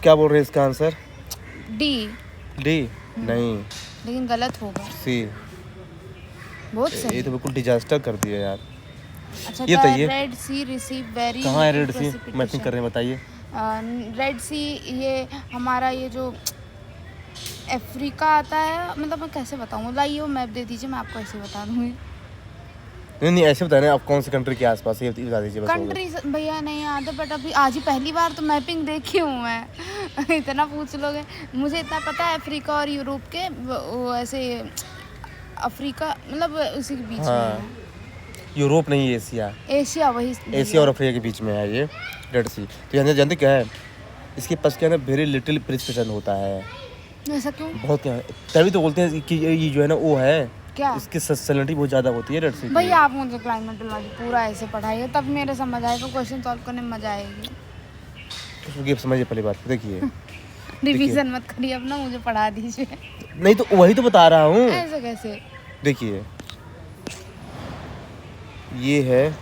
क्या बोल रहे हैं इसका आंसर? डी। डी? नहीं, लेकिन गलत होगा। सी। बहुत सही। ये तो बिल्कुल डिजास्टर कर दिया यार। अच्छा, ये बताइए रेड सी रिसीव वेरी। कहाँ है रेड सी? मैपिंग कर रहे हैं, बताइए। रेड सी ये हमारा ये जो अफ्रीका आता है, मतलब मैं कैसे बताऊँ, लाइए वो मैप दे दीजिए, मैं आपको ऐसे बता दूँगी। नहीं ऐसे बताए ना, आप कौन सी कंट्री के आसपास है ये बता दीजिए बस। कंट्री भैया नहीं आता, बट अभी आज ही पहली बार तो मैपिंग देखी हूँ मैं। इतना पूछ लोगे, मुझे इतना पता है अफ्रीका और यूरोप के वो ऐसे अफ्रीका मतलब उसी के बीच में है। यूरोप नहीं, एशिया। एशिया, वही एशिया और अफ्रीका के बीच में है ये रेड सी। तो जानते क्या है, इसके पास क्या है ना, वेरी लिटिल प्रिसिशन होता है। ऐसा क्यों? बहुत क्या है, तभी तो बोलते हैं कि ये जो है ना वो है क्या, इसकी सैलिनिटी बहुत ज़्यादा होती है रेड सी की। भैया आप मुझे क्लाइमेटोलॉजी पूरा ऐसे पढ़ाइए, तब मेरे समझ आएगा, क्वेश्चन सॉल्व करने में मजा आएगी। तो समझिए पहली बात, देखिए रिवीजन मत करिए अपना, मुझे पढ़ा दीजिए। नहीं तो वही तो बता रहा हूँ। ऐसे कैसे? देखिए ये है,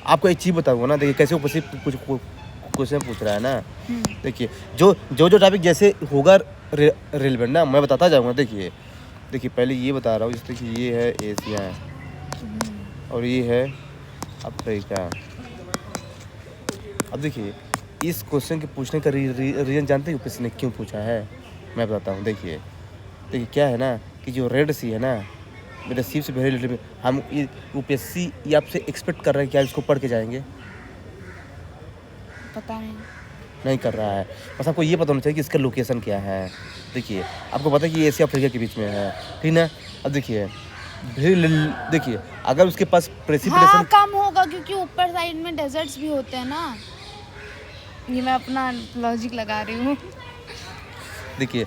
आपको एक चीज़ बताऊंगा ना, देखिए कैसे ऊपर से कुछ क्वेश्चन पूछ रहा है ना। देखिए जो टॉपिक जैसे होगा रेलेवेंट ना, मैं बताता जाऊंगा। देखिए पहले ये बता रहा हूँ, जैसे कि ये है एशिया और ये है अफ्रीका। अब देखिए इस क्वेश्चन के पूछने का रीज़न जानते हैं यूपीएससी ने क्यों पूछा है? मैं बताता हूँ। देखिए क्या है ना कि जो रेड सी है ना, मेरे सीप से वेरी लिटिल, हम यूपीएससी ये आपसे एक्सपेक्ट कर रहे हैं कि आप इसको पढ़ के जाएंगे? पता नहीं कर रहा है। बस आपको ये पता होना चाहिए कि इसका लोकेशन क्या है। देखिए आपको पता है कि एशिया अफ्रीका के बीच में है, ठीक ना। अब देखिए अगर उसके पास प्रेसिपिटेशन कम होगा, क्योंकि ऊपर साइड में डेजर्ट्स भी होते हैं ना। ये मैं अपना लॉजिक लगा रही हूँ। देखिए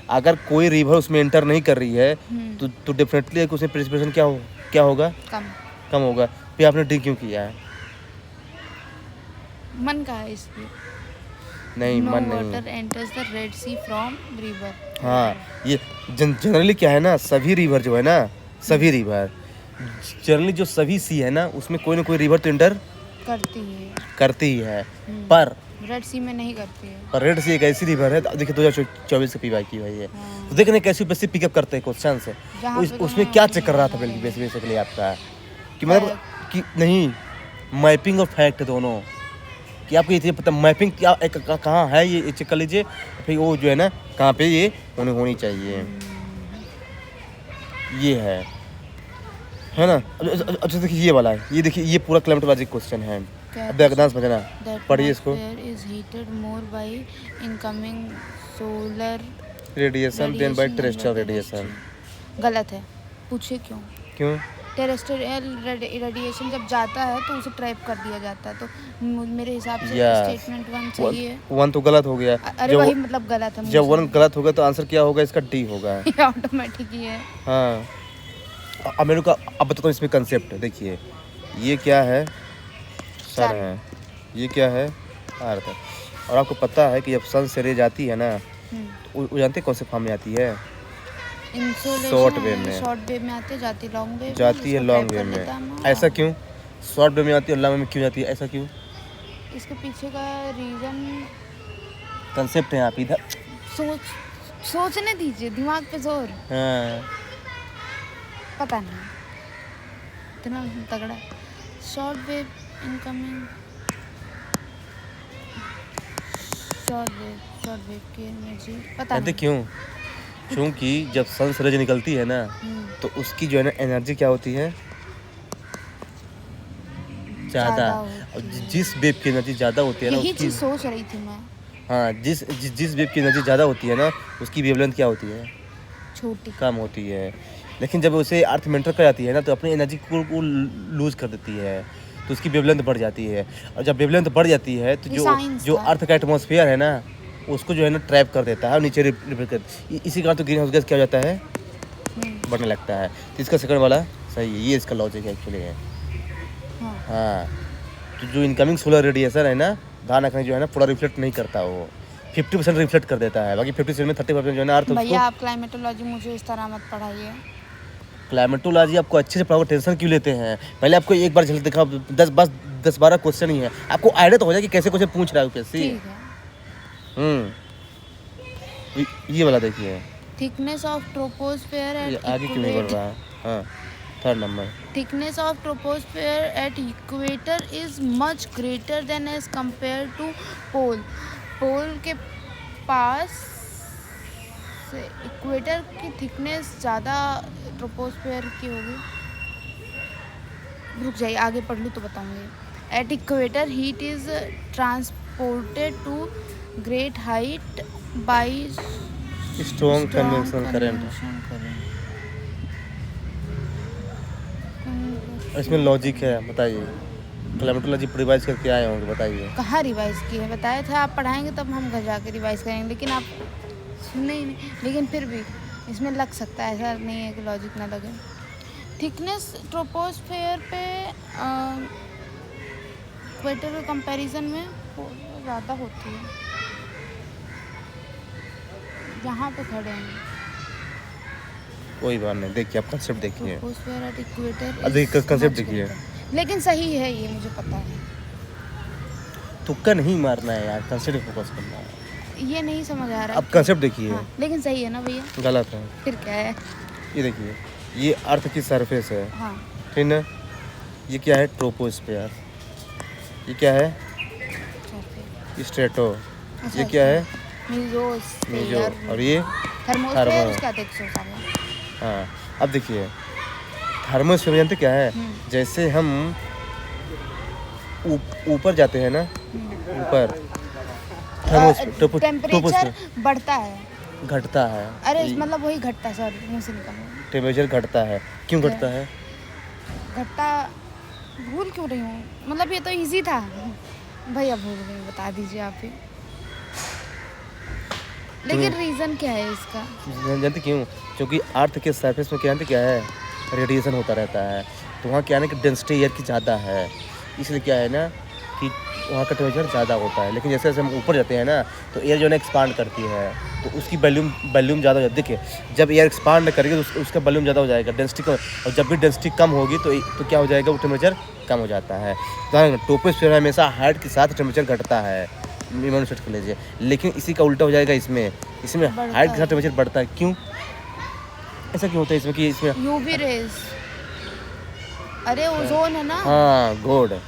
अगर कोई रिवर उसमें एंटर नहीं कर रही है तो डेफिनेटली उसमें प्रेसिपिटेशन क्या होगा? कम होगा। फिर आपने डी क्यों किया है? मन का है इसलिए। नहीं No मन water नहीं। enters the Red Sea from river. हाँ, ये जनरली क्या है ना, सभी रिवर जो है ना, सभी रिवर जनरली जो सभी सी है ना, उसमें कोई ना कोई रिवर तो एंटर करती ही है। पर रेड सी में नहीं करती है। पर रेड सी एक ऐसी रिवर है, देखिए 2024 का पीवाई की भाई है। तो देखने कैसे बेसिक पिकअप करते हैं क्वेश्चन से। उसमें क्या चेक कर रहा था बेसिकली आपका कि मतलब कि नहीं, मैपिंग और फैक्ट दोनों, कि आपको ये पता मैपिंग क्या कहाँ है, ये चेक कर लीजिए। फिर वो जो है ना कहाँ पे ये होनी चाहिए, ये है ना। अच्छा देखिए ये वाला है, ये देखिए ये पूरा क्लाइमेटोलॉजी क्वेश्चन है। अब देखना समझना, पढ़िए इसको। is heated more by incoming solar radiation then by terrestrial radiation. गलत है, पूछिए क्यों? टेरेस्ट्रियल रेडिएशन जब जाता है तो उसे ट्रैप कर दिया जाता है, तो मेरे हिसाब से स्टेटमेंट 1 सही है। 1 तो गलत हो गया। अरे वही मतलब गलत है। जब 1 गलत होगा तो आंसर क्या होगा? इसका डी होगा। ऑटोमेटिक ही है। हाँ, अब मेरे को अब बताता हूँ इसमें कंसेप्ट। देखिए ये क्या है? सर है। ये क्या है? अर्थ है। और आपको पता है कि जब सन से रेज आती है ना, वो जानते कौन से फॉर्म में आती है? शॉर्ट वेव में जाती है लॉन्ग वेव में। ऐसा क्यों? शॉर्ट वेव में आती है, लॉन्ग वेव में क्यों जाती है, ऐसा क्यों? इसके पीछे का रीजन कंसेप्ट है, आप इधर सोचने दीजिए, दिमाग पे जोर। हाँ, पता नहीं, इतना तगड़ा। Short wave incoming, short wave की एनर्जी पता नहीं क्यों? क्योंकि जब सन से रेज निकलती है ना, तो उसकी जो है ना एनर्जी क्या होती है? ज़्यादा। जिस वेव की एनर्जी ज़्यादा होती है ना, यही चीज़ सोच रही थी मैं। हाँ, जिस वेव की एनर्जी ज़्यादा होती है ना, उसकी वेवलेंथ क्या होती है? छोटी, कम होती है। लेकिन जब उसे अर्थ में एंटर कर जाती है ना, तो अपनी एनर्जी को लूज कर देती है, तो उसकी वेवलेंथ बढ़ जाती है। और जब वेवलेंथ बढ़ जाती है तो जो अर्थ का एटमॉस्फेयर है ना, उसको जो है ना ट्रैप कर देता है और नीचे रिपेल कर, इसी कारण तो ग्रीन हाउस गैस क्या हो जाता है? बढ़ने लगता है। तो इसका सेकंड वाला सही है, ये इसका लॉजिक एक्चुअली है। हाँ, तो जो इनकमिंग सोलर रेडिएशन है ना, ध्यान रखना, जो है ना पूरा रिफ्लेक्ट नहीं करता, वो 50% रिफ्लेक्ट कर देता है, बाकी 50% में 30% जो है ना अर्थ। भैया आप क्लाइमेटोलॉजी मुझे इस तरह मत पढ़ाइए। क्लाइमेटोलॉजी आपको अच्छे से पढ़ाओ, टेंशन क्यों लेते हैं? पहले आपको एक बार झलक दिखा, 10-12 क्वेश्चन ही है, आपको आइडिया तो हो जाए कि कैसे क्वेश्चन पूछ रहा है यूपीएससी। ये वाला देखिए, थिकनेस ऑफ ट्रोपोस्फेयर ये एट आगे क्यों नहीं बढ़ रहा? हाँ, 3rd number. Thickness of troposphere at equator is much greater than as compare to pole. Pole के पास से इक्वेटर की थिकनेस ज़्यादा ट्रोपोस्फेयर की होगी। रुक जाइए, आगे पढ़ लूँ तो बताऊँगी। At equator heat is transported to great height by strong convection current. इसमें लॉजिक है, बताइए। क्लाइमेटोलॉजी रिवाइज करके आए होंगे, बताइए। कहाँ रिवाइज की है? बताए थे आप पढ़ाएंगे तब हम घर जाके रिवाइज करेंगे, लेकिन आप सुनने ही नहीं। लेकिन फिर भी इसमें लग सकता है, ऐसा नहीं है कि लॉजिक ना लगे। थिकनेस ट्रोपोस्फेयर पे इक्वेटर के कंपैरिजन में ज़्यादा होती है। यहाँ पे खड़े हैं, कोई बात नहीं, देखिए आप कंसेप्ट देखिए। ट्रोपोस्फेयर एट इक्वेटर अब देखिए कंसेप्ट देखिए। लेकिन सही है ये, मुझे पता है। तुक्का नहीं मारना है यार, कंसेप्ट फोकस करना है। ये नहीं समझ आ रहा। अब कंसेप्ट देखिए। हाँ, लेकिन सही है ना भैया? गलत है। फिर क्या है? ये देखिए, ये अर्थ की सरफेस है, हाँ, ठीक ना? ये क्या है? ट्रोपोस्फेयर। ये क्या है? स्ट्रेटो। ये क्या है? मीजो। मेसोस्फीयर। और ये थर्मोस्फीयर, थर्मो। उसका तो एक्सोस्फीयर। हाँ, अब देखिए थर्मोस्फीयर जानते क्या है? जैसे हम ऊपर जाते हैं ना, ऊपर टेम्परेचर बढ़ता है, घटता है। अरे मतलब वही घटता है, सॉरी मुंह से निकल गया। टेम्परेचर घटता है, क्यों घटता है? घटता, भूल क्यों रही हूँ, मतलब ये तो इजी था भैया, भूल गई, बता दीजिए आप ही। लेकिन रीजन क्या है इसका? जानते क्यों? क्योंकि अर्थ के सरफेस में क्या जानते क्या है? रेडिएशन होता रहता है, तो वहाँ क्या है ना कि डेंसिटी एयर की ज़्यादा है, इसलिए क्या है ना कि वहाँ का टेम्परेचर ज़्यादा होता है। लेकिन जैसे जैसे हम ऊपर जाते हैं ना, तो एयर जो है ना एक्सपांड करती है, तो उसकी वॉल्यूम ज़्यादा हो जाती है। देखिए, जब एयर एक्सपांड करेगी तो उसका वॉल्यूम ज़्यादा हो जाएगा, डेंसिटी कम। और जब भी डेंसिटी कम होगी तो क्या हो जाएगा? वो टेम्परेचर कम हो जाता है। तो ट्रोपोस्फीयर में हमेशा हाइट के साथ टेम्परेचर घटता है, इम्यून सेट कर लीजिए। लेकिन इसी का उल्टा हो जाएगा इसमें हाइट के साथ टेम्परेचर बढ़ता है। क्यों ऐसा क्यों होता है? इसमें कि इसमें यूवी रेज, अरे ओजोन है ना। हाँ, गुड,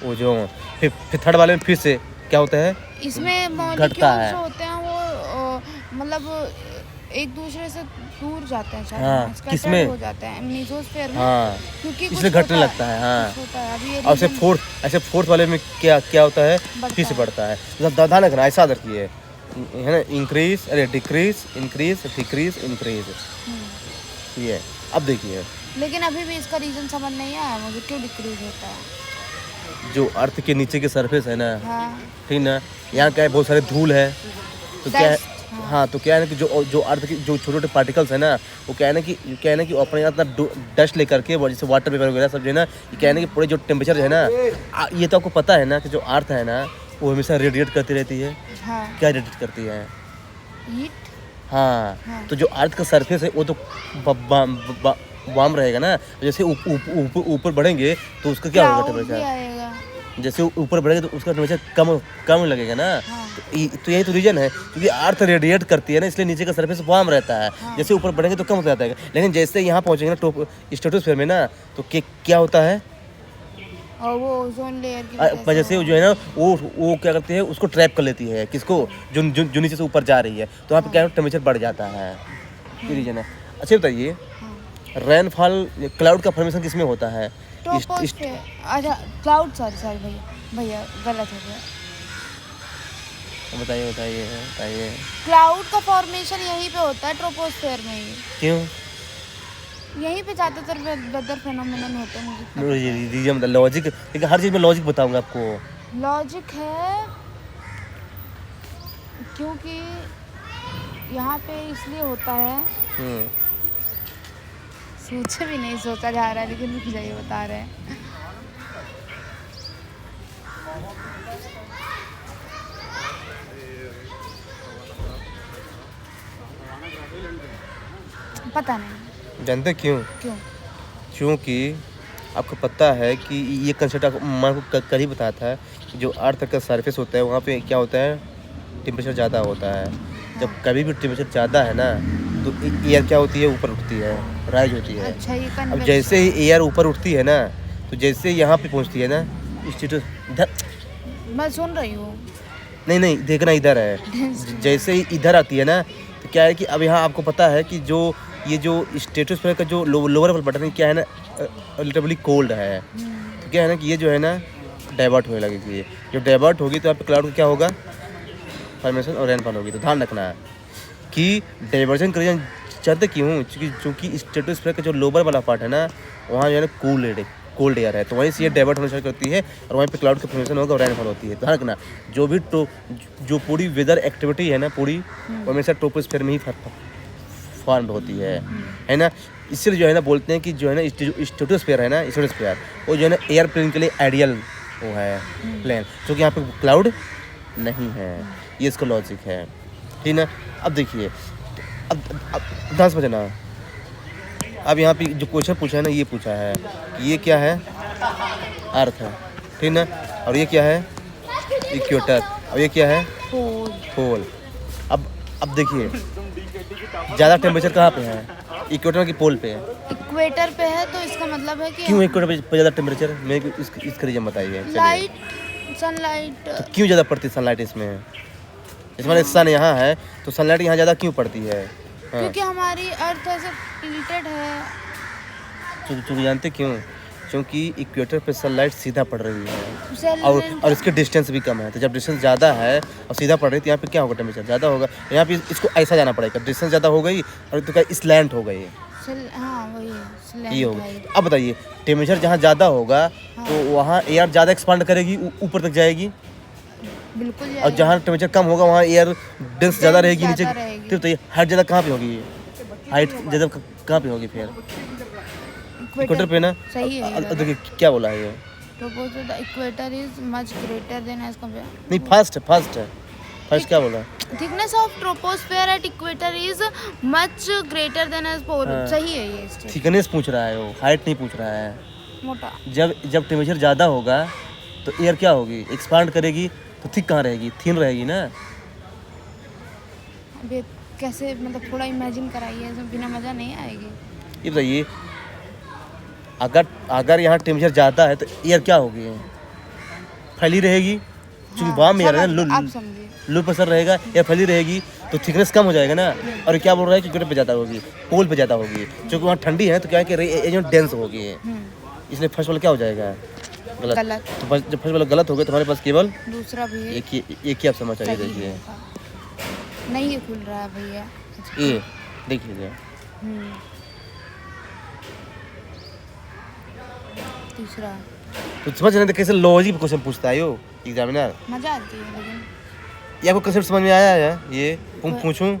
ओजोन। फिर 3rd वाले में फिर से क्या होता है? इसमें मॉलिक्यूल्स होते हैं वो मतलब एक दूसरे से दूर जाते हैं शायद। हाँ, किसमें हो जाते हैं मेसोस्फीयर में। हाँ, क्योंकि इसलिए घटने लगता है। हाँ, होता है। अभी ये और ऐसे फोर्थ वाले में क्या होता है? फिर से बढ़ता है। मतलब ध्यान रखना, ऐसा रखिए, है ना? इंक्रीज, अरे डिक्रीज, इंक्रीज, डिक्रीज, इंक्रीज, ये। अब देखिए, लेकिन अभी भी इसका रीजन समझ नहीं आया मुझे, क्यों डिक्रीज होता है? जो अर्थ के नीचे की सरफेस है ना, हाँ, ठीक ना, यहाँ क्या है? बहुत सारे धूल है, तो क्या है? हाँ। हाँ, तो क्या है ना कि जो अर्थ के जो छोटे छोटे पार्टिकल्स है ना, वो क्या है ना कि अपने यहाँ इतना डस्ट लेकर के, जैसे वाटर पेपर वगैरह सब जो है ना, ये क्या है ना कि पूरे जो टेम्परेचर है ना, ये तो आपको पता है ना कि जो अर्थ है ना, वो हमेशा रेडिएट करती रहती है। हाँ, क्या रेडिएट करती है? हीट। हाँ, हाँ। तो जो अर्थ का सरफेस है वो तो वार्म रहेगा ना। जैसे ऊपर बढ़ेंगे तो उसका क्या होगा? टेम्परेचर जैसे ऊपर बढ़ेगा तो उसका टेम्परेचर कम लगेगा ना। हाँ। तो यही तो रीजन है, क्योंकि अर्थ रेडिएट करती है ना, इसलिए नीचे का सरफेस वार्म रहता है। हाँ। जैसे ऊपर बढ़ेंगे तो कम हो जाता है। लेकिन जैसे यहाँ पहुँचेंगे ना स्ट्रेटोस्फीयर में ना, तो क्या होता है? और वो ओजोन लेयर की वजह से जो है ना, वो क्या करती है? उसको ट्रैप कर लेती है। किसको? जो नीचे से ऊपर जा रही है, तो वहाँ पे क्या टेम्परेचर बढ़ जाता है। ये रीजन है। अच्छा बताइए, रेनफॉल, क्लाउड का फॉर्मेशन किसमें होता है? अच्छा, क्लाउड, सॉरी भैया गलत हो गया। बताइए। क्लाउड का फॉर्मेशन यहीं पे होता है, ट्रोपोस्फेयर में ही। क्यों? यहीं पे ज़्यादातर वेदर फेनोमेनन होते हैं। मुझे रीजन मतलब लॉजिक, लेकिन हर चीज़ में लॉजिक बताऊंगा आपको। लॉजिक है क्योंकि यहाँ पे इसलिए होता है, सोचे भी नहीं सोचा जा रहा है, लेकिन रुक जाइए, बता रहे हैं। पता नहीं। जानते क्यों? क्योंकि आपको पता है कि ये कंसेप्ट आपको मैं को कल ही बताया था कि जो अर्थ का सरफेस होता है वहाँ पे क्या होता है? टेम्परेचर ज़्यादा होता है। जब कभी भी टेम्परेचर ज़्यादा है ना तो एयर क्या होती है, ऊपर उठती है, राइज होती है। अच्छा, ये अब कन्वेक्शन। जैसे ही एयर ऊपर उठती है ना तो जैसे यहाँ पे पहुँचती है ना स्टेटस इधर, मैं सुन रही हूँ। नहीं नहीं देखना इधर है, जैसे ही इधर आती है ना तो क्या है कि अब यहाँ आपको पता है कि जो ये जो स्ट्रेटोस्फीयर का जो लोअर बटन है क्या है ना रिलेटिवली कोल्ड है। तो क्या है ना कि ये जो है ना डाइवर्ट होने लगेगी। जब डाइवर्ट होगी तो यहाँ पे क्लाउड का क्या होगा, फॉर्मेशन और रेनफॉल होगी। तो ध्यान रखना है कि डाइवर्जन का रीजन ज़्यादा क्यों, क्योंकि स्ट्रेटोस्फीयर का जो लोअर वाला पार्ट है ना वहाँ जो है ना कोल्ड एयर है, तो वहीं से ये डाइवर्ट होना स्टार्ट करती है और वहीं पे क्लाउड का फॉर्मेशन होगा और रेनफॉल होती है। ध्यान रखना जो भी जो पूरी वेदर एक्टिविटी है ना पूरी वो हमेशा ट्रोपोस्फीयर में ही फॉर्म होती है ना। इसलिए जो है ना बोलते हैं कि जो है ना स्ट्रेटोस्फीयर है ना, स्ट्रेटोस्फीयर वो जो है ना एयरप्लेन के लिए आइडियल वो है प्लेन, क्योंकि यहाँ पे क्लाउड नहीं है। ये इसका लॉजिक है, ठीक ना। अब देखिए अब 10 बजना, अब यहाँ पे जो क्वेश्चन पूछा है ना ये पूछा है कि ये क्या है, अर्थ है, ठीक ना, और ये क्या है इक्वेटर, और ये क्या है पोल। अब देखिए ज़्यादा टेम्परेचर कहाँ पे है, इक्वेटर की पोल पे है। इक्वेटर पे है तो इसका मतलब है कि क्यों इक्वेटर पे ज़्यादा टेम्परेचर, मेरे को इसका रीजन बताइए। Light, sunlight. तो क्यों ज़्यादा पड़ती है सनलाइट इसमें, इसमें सन यहाँ है तो सनलाइट यहाँ ज़्यादा क्यों पड़ती है। हाँ। क्योंकि हमारी अर्थ ऐसे टिल्टेड है। क्योंकि जानते क्यों, क्योंकि इक्वेटर पे सनलाइट सीधा पड़ रही है सेल और इसके डिस्टेंस भी कम है। तो जब डिस्टेंस ज़्यादा है और सीधा पड़ रही है तो यहाँ पे क्या होगा, टेम्परेचर ज़्यादा होगा। यहाँ पे इसको ऐसा जाना पड़ेगा, डिस्टेंस ज़्यादा हो गई और तो क्या स्लैंट हो गई, हाँ वही ये होगा। अब बताइए टेम्परेचर जहाँ ज़्यादा होगा तो वहाँ एयर ज़्यादा एक्सपांड करेगी, ऊपर तक जाएगी, बिल्कुल। और जहाँ टेम्परेचर कम होगा वहाँ एयर डेंस ज़्यादा रहेगी नीचे। फिर तो ये हाइट ज़्यादा कहाँ पे होगी, हाइट ज़्यादा कहाँ पे होगी फिर इक्वेटर पे ना। सही है। देखिए क्या बोला है ये, the equator is much greater than as compare, नहीं फर्स्ट क्या बोला, thickness of troposphere at equator is much greater than as pole. सही है ये स्टेट। थिकनेस पूछ रहा है वो, हाइट नहीं पूछ रहा है। मोटा जब टेम्परेचर ज़्यादा होगा तो एयर क्या होगी, एक्सपांड करेगी, तो थिक कहाँ रहेगी, थिन रहेगी ना। अबे कैसे, मतलब थोड़ा इमेजिन कराइए, बिना मज़ा नहीं आएगी। ये बताइए अगर यहाँ टेम्परेचर ज़्यादा है तो एयर क्या होगी, फैली रहेगी, क्योंकि वार्म एयर है ना, लो प्रेशर रहेगा, एयर फैली रहेगी तो थिकनेस कम हो जाएगा ना। और क्या बोल रहा है कि इक्वेटर पे ज़्यादा होगी, पोल पे ज़्यादा होगी, क्योंकि वहाँ ठंडी है तो क्या है कि डेंस होगी, इसलिए फर्स्ट वाला क्या हो जाएगा, गलत। तो जब फर्स्ट वाला गलत हो गया तो हमारे पास केवल दूसरा भी है। एक ही आप समझ चाहिए। देखिए नहीं ये खुल रहा है भैया, ये देख लीजिए। तीसरा तो समझ रहे थे कैसे लॉजिक पे क्वेश्चन पूछता है यो एग्जामिनर, मजा आती है। लेकिन ये आपको कंसेप्ट समझ में आया है। ये पूछूं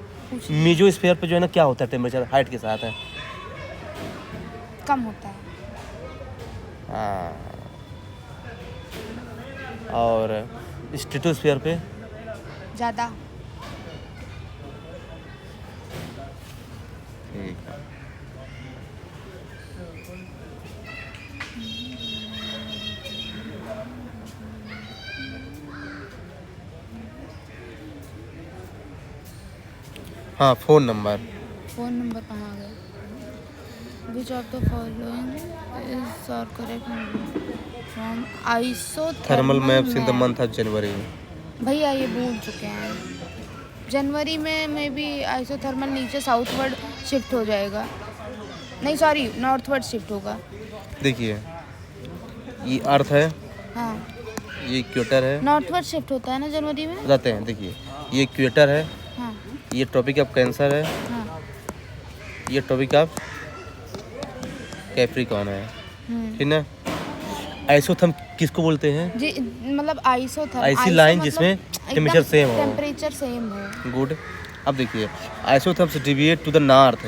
मीजोस्फीयर पे जो है ना क्या होता है, टेम्परेचर हाइट के साथ है कम होता है। हाँ, और स्ट्रेटोस्फीयर पे ज़्यादा। ठीक है। हाँ फ़ोन नंबर कहाँ गया, which of the following is और correct from isothermal maps in the month of January. भैया ये भूल चुके हैं। जनवरी में मे बी आइसोथर्मल नीचे साउथवर्ड शिफ्ट हो जाएगा, नहीं सॉरी नॉर्थवर्ड शिफ्ट होगा। देखिए ये अर्थ है, हाँ ये इक्वेटर है, नॉर्थवर्ड शिफ्ट होता है ना जनवरी में, बताते हैं। देखिए ये इक्वेटर है, हाँ ये ट्रॉपिक ऑफ कैंसर है, हाँ ये ट्रॉपिक ऑफ कैप्रिकॉर्न है, ठीक ना। आइसोथर्म किसको बोलते हैं, जी मतलब आइसोथर्म ऐसी लाइन जिसमें टेम्परेचर सेम हो, टेम्परेचर सेम हो। गुड। अब देखिए isotherms deviate to the north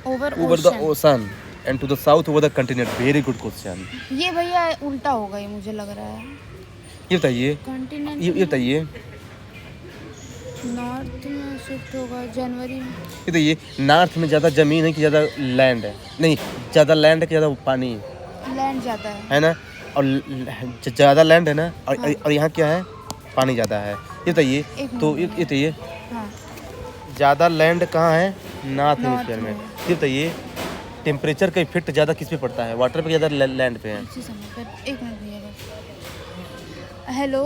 over the ocean and to the south over the continent. Very good question. ये भैया उल्टा होगा, ये मुझे लग रहा है। ये बताइए, कंटिनेंट ये बताइए, नॉर्थ में शिफ्ट होगा जनवरी में। ये बताइए नॉर्थ में ज़्यादा ज़मीन है कि ज़्यादा लैंड है, नहीं ज़्यादा लैंड है कि ज़्यादा पानी लैंड ज़्यादा है ना, और ज़्यादा लैंड है ना, और यहाँ क्या है, पानी ज़्यादा है। ये बताइए, एक तो मिनट। ये बताइए हाँ, ज़्यादा लैंड कहाँ है, नॉर्थ हेमिस्फीयर में। में। ये बताइए टेम्परेचर का इफेक्ट ज़्यादा किस पे पड़ता है, वाटर पे ज़्यादा लैंड पे है। इसी समय पर एक मिनट भैया बस। हेलो,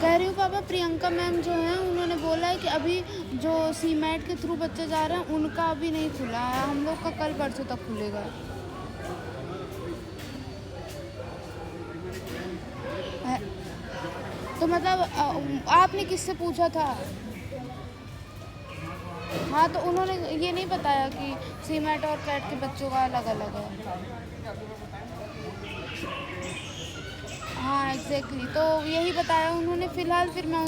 कह रही हूँ पापा प्रियंका मैम जो हैं उन्होंने बोला है कि अभी जो सीमेट के थ्रू बच्चे जा रहे हैं उनका अभी नहीं खुला है, हम लोग का कल परसों तक खुलेगा। है- तो मतलब आपने किससे पूछा था? हाँ, तो उन्होंने ये नहीं बताया कि सीमेट और कैट के बच्चों का अलग अलग है। हाँ एग्जैक्टली, तो यही बताया उन्होंने। फ़िलहाल फिर मैं